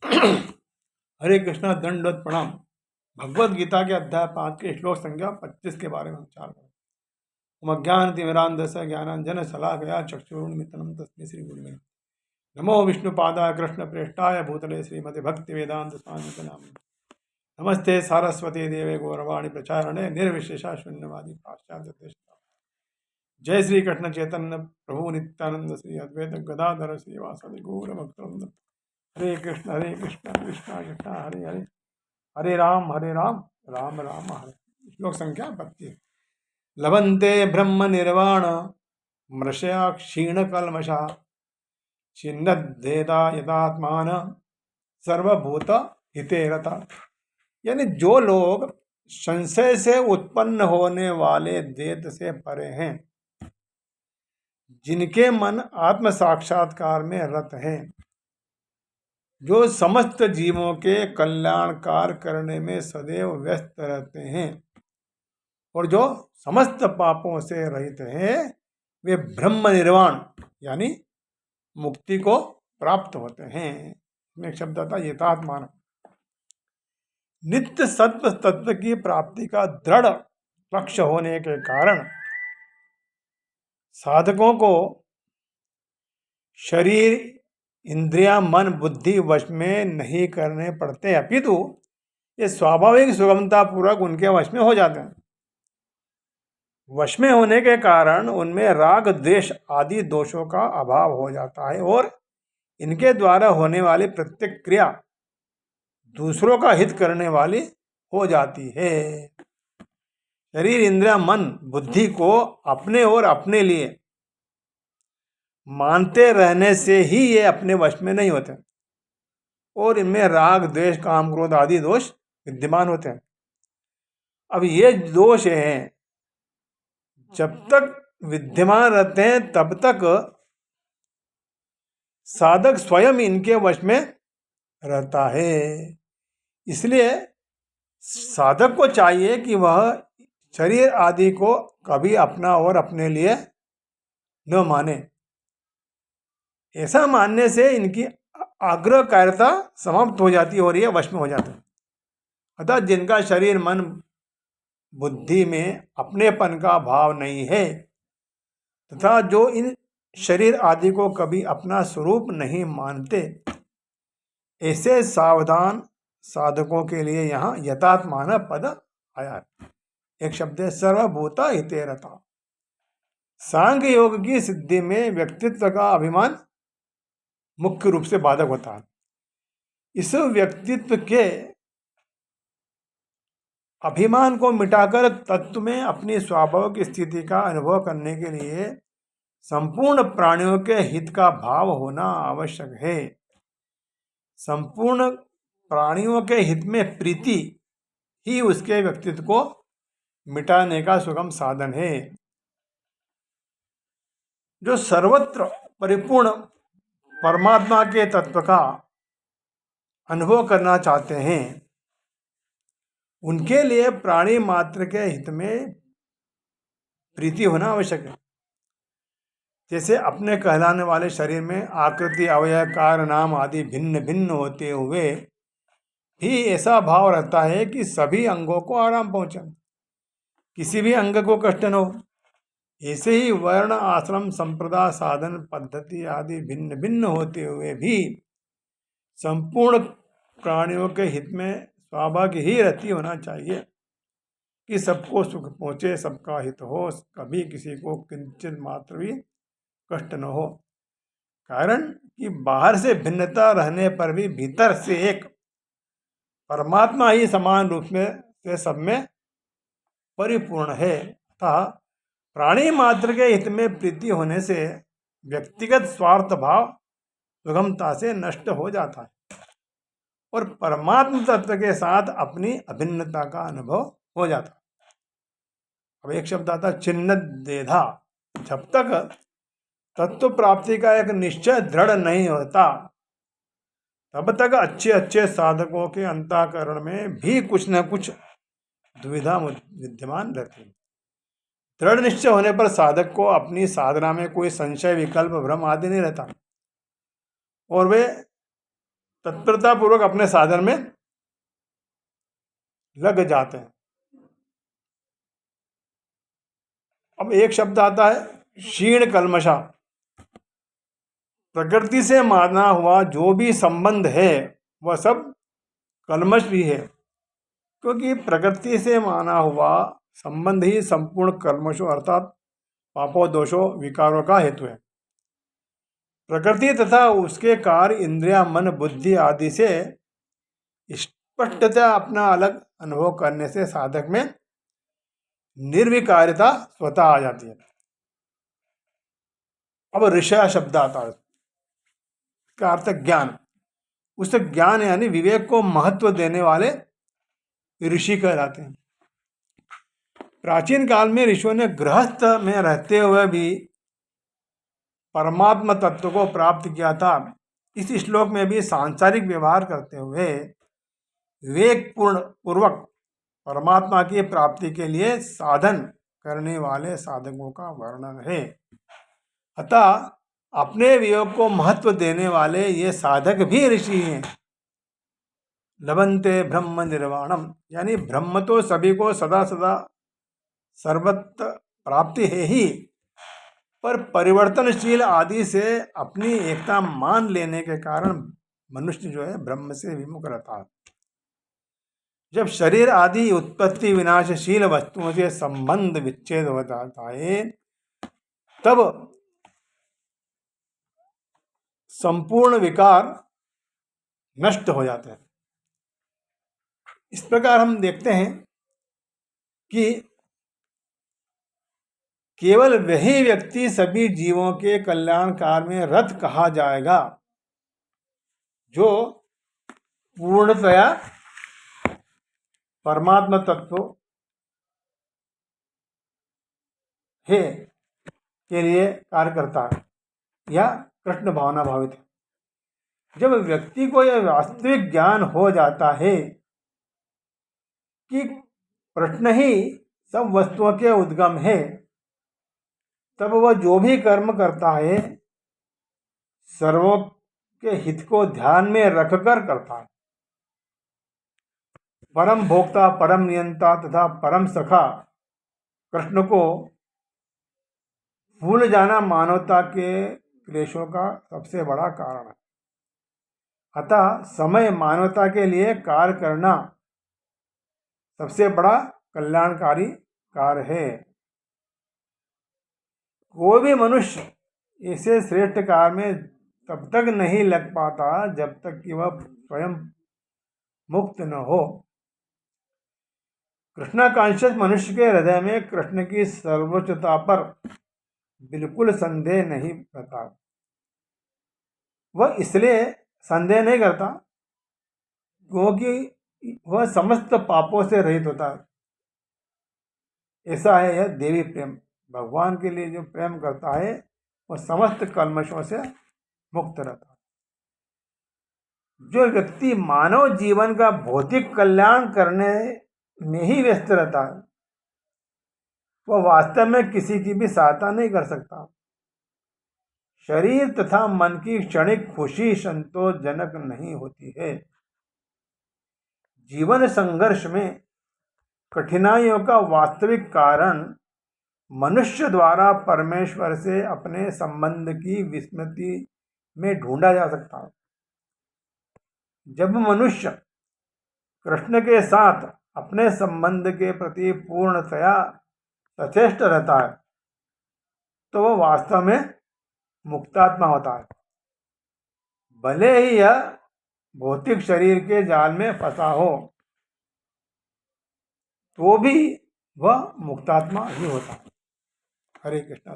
हरे कृष्णा, दंडवत प्रणाम। भगवत गीता के अध्याय 5 के श्लोक संख्या 25 के बारे में विचार करें। उमज्ञानतिमिरान्धस्य ज्ञानाञ्जन शलाकया चक्षुरुन्मिलितं तस्मै श्री गुरुवे नमो विष्णुपादाय कृष्ण प्रेष्ठाय भूतले श्रीमते भक्ति वेदांत स्वामी नाम। नमस्ते सारस्वती देवे गौरवाणी प्रचारणे निर्विशेषा शून्यवादी पाश्चात्य देश। जय श्री कृष्ण चैतन्य प्रभु नित्यानंद श्री अद्वैत गदाधर श्रीवासदि गौर भक्तवृंद। हरे कृष्ण कृष्ण कृष्ण हरे हरे, हरे राम राम राम हरे। श्लोक संख्या 25। लभन्ते ब्रह्म निर्वाण मृषया क्षीण कल्मषा छिन्नद्धेदा यदात्मान सर्वभूत हिते रता। यानी जो लोग संशय से उत्पन्न होने वाले द्वैत से परे हैं, जिनके मन आत्म साक्षात्कार में रत हैं, जो समस्त जीवों के कल्याणकार करने में सदैव व्यस्त रहते हैं और जो समस्त पापों से रहित हैं, वे ब्रह्म निर्वाण यानी मुक्ति को प्राप्त होते हैं। एक शब्द आता यथात्मान। नित्य सत्व तत्व की प्राप्ति का दृढ़ लक्ष्य होने के कारण साधकों को शरीर, इंद्रियां, मन, बुद्धि वश में नहीं करने पड़ते, अपितु ये स्वाभाविक सुगमता पूर्वक उनके वश में हो जाते हैं। वश में होने के कारण उनमें राग, द्वेष आदि दोषों का अभाव हो जाता है और इनके द्वारा होने वाली प्रत्येक क्रिया दूसरों का हित करने वाली हो जाती है। शरीर, इंद्रिया, मन, बुद्धि को अपने और अपने लिए मानते रहने से ही ये अपने वश में नहीं होते और इनमें राग, द्वेष, काम, क्रोध आदि दोष विद्यमान होते हैं। अब ये दोष हैं, जब तक विद्यमान रहते हैं तब तक साधक स्वयं इनके वश में रहता है। इसलिए साधक को चाहिए कि वह शरीर आदि को कभी अपना और अपने लिए न माने। ऐसा मानने से इनकी आग्रहकारिता समाप्त हो जाती है और ये वश में हो जाते हैं। अतः जिनका शरीर, मन, बुद्धि में अपनेपन का भाव नहीं है तथा जो इन शरीर आदि को कभी अपना स्वरूप नहीं मानते, ऐसे सावधान साधकों के लिए यहाँ यथात्मान पद आया है। एक शब्द है सर्वभूता हिते रता। सांख्य योग की सिद्धि में व्यक्तित्व का अभिमान मुख्य रूप से बाधक होता है। इस व्यक्तित्व के अभिमान को मिटाकर तत्व में अपनी स्वाभाविक स्थिति का अनुभव करने के लिए संपूर्ण प्राणियों के हित का भाव होना आवश्यक है। संपूर्ण प्राणियों के हित में प्रीति ही उसके व्यक्तित्व को मिटाने का सुगम साधन है। जो सर्वत्र परिपूर्ण परमात्मा के तत्व का अनुभव करना चाहते हैं, उनके लिए प्राणी मात्र के हित में प्रीति होना आवश्यक है। जैसे अपने कहलाने वाले शरीर में आकृति, अवयव, कार्य, नाम आदि भिन्न भिन्न होते हुए भी ऐसा भाव रहता है कि सभी अंगों को आराम पहुंचे, किसी भी अंग को कष्ट न हो। ऐसे ही वर्ण, आश्रम, संप्रदाय, साधन, पद्धति आदि भिन्न भिन्न होते हुए भी संपूर्ण प्राणियों के हित में स्वाभाविक ही रति होना चाहिए कि सबको सुख पहुँचे, सबका हित हो, कभी किसी को किंचित मात्र भी कष्ट न हो। कारण कि बाहर से भिन्नता रहने पर भी भीतर से एक परमात्मा ही समान रूप में से सब में परिपूर्ण है। अतः प्राणी मात्र के हित में प्रीति होने से व्यक्तिगत स्वार्थ भाव सुगमता से नष्ट हो जाता है और परमात्मा तत्व के साथ अपनी अभिन्नता का अनुभव हो जाता है। अब एक शब्द आता छिन्न देधा। जब तक तत्व प्राप्ति का एक निश्चय दृढ़ नहीं होता, तब तक अच्छे अच्छे साधकों के अंतःकरण में भी कुछ न कुछ दुविधा विद्यमान रहती है। दृढ़ निश्चय होने पर साधक को अपनी साधना में कोई संशय, विकल्प, भ्रम आदि नहीं रहता और वे तत्परता पूर्वक अपने साधन में लग जाते हैं। अब एक शब्द आता है क्षीण कल्मषा। प्रकृति से माना हुआ जो भी संबंध है वह सब कल्मष भी है, क्योंकि प्रकृति से माना हुआ संबंध ही संपूर्ण कल्मषों अर्थात पापों दोषों विकारों का हेतु है। प्रकृति तथा उसके कार्य इंद्रिया मन बुद्धि आदि से स्पष्टतः अपना अलग अनुभव करने से साधक में निर्विकारिता स्वतः आ जाती है। अब ऋषय शब्द आता है, इसका अर्थ ज्ञान। उस ज्ञान यानी विवेक को महत्व देने वाले ऋषि कहलाते हैं। प्राचीन काल में ऋषियों ने गृहस्थ में रहते हुए भी परमात्मा तत्व को प्राप्त किया था। इस श्लोक में भी सांसारिक व्यवहार करते हुए विवेक पूर्वक परमात्मा की प्राप्ति के लिए साधन करने वाले साधकों का वर्णन है। अतः अपने वियोग को महत्व देने वाले ये साधक भी ऋषि हैं। लभन्ते ब्रह्म निर्वाणम, यानी ब्रह्म तो सभी को सदा सदा सर्वत्र प्राप्ति है ही, पर परिवर्तनशील आदि से अपनी एकता मान लेने के कारण मनुष्य जो है ब्रह्म से विमुख रहता है। जब शरीर आदि उत्पत्ति विनाशशील वस्तुओं से संबंध विच्छेद हो जाता है तब संपूर्ण विकार नष्ट हो जाते हैं। इस प्रकार हम देखते हैं कि केवल वही व्यक्ति सभी जीवों के कल्याण कार्य में रत कहा जाएगा जो पूर्णतया परमात्मा तत्व है के लिए कार्य करता है या कृष्ण भावना भावित है। जब व्यक्ति को यह वास्तविक ज्ञान हो जाता है कि प्रश्न ही सब वस्तुओं के उद्गम है, तब वह जो भी कर्म करता है सर्वों के हित को ध्यान में रखकर करता है। परम भोक्ता, परम नियंता तथा परम सखा कृष्ण को भूल जाना मानवता के क्लेशों का सबसे बड़ा कारण है। अतः समय मानवता के लिए कार्य करना सबसे बड़ा कल्याणकारी कार्य है। कोई भी मनुष्य ऐसे श्रेष्ठ कार्य में तब तक नहीं लग पाता जब तक कि वह स्वयं मुक्त न हो। कृष्णाकांक्षित मनुष्य के हृदय में कृष्ण की सर्वोच्चता पर बिल्कुल संदेह नहीं रहता। वह इसलिए संदेह नहीं करता क्योंकि वह समस्त पापों से रहित होता है। ऐसा है यह देवी प्रेम। भगवान के लिए जो प्रेम करता है वह समस्त कल्मशों से मुक्त रहता है। जो व्यक्ति मानव जीवन का भौतिक कल्याण करने में ही व्यस्त रहता है वह वास्तव में किसी की भी सहायता नहीं कर सकता। शरीर तथा मन की क्षणिक खुशी संतोषजनक नहीं होती है। जीवन संघर्ष में कठिनाइयों का वास्तविक कारण मनुष्य द्वारा परमेश्वर से अपने संबंध की विस्मृति में ढूंढा जा सकता है। जब मनुष्य कृष्ण के साथ अपने संबंध के प्रति पूर्णतया सचेष्ट रहता है तो वह वास्तव में मुक्तात्मा होता है। भले ही यह भौतिक शरीर के जाल में फंसा हो तो भी वह मुक्तात्मा ही होता है। हरे कृष्णा।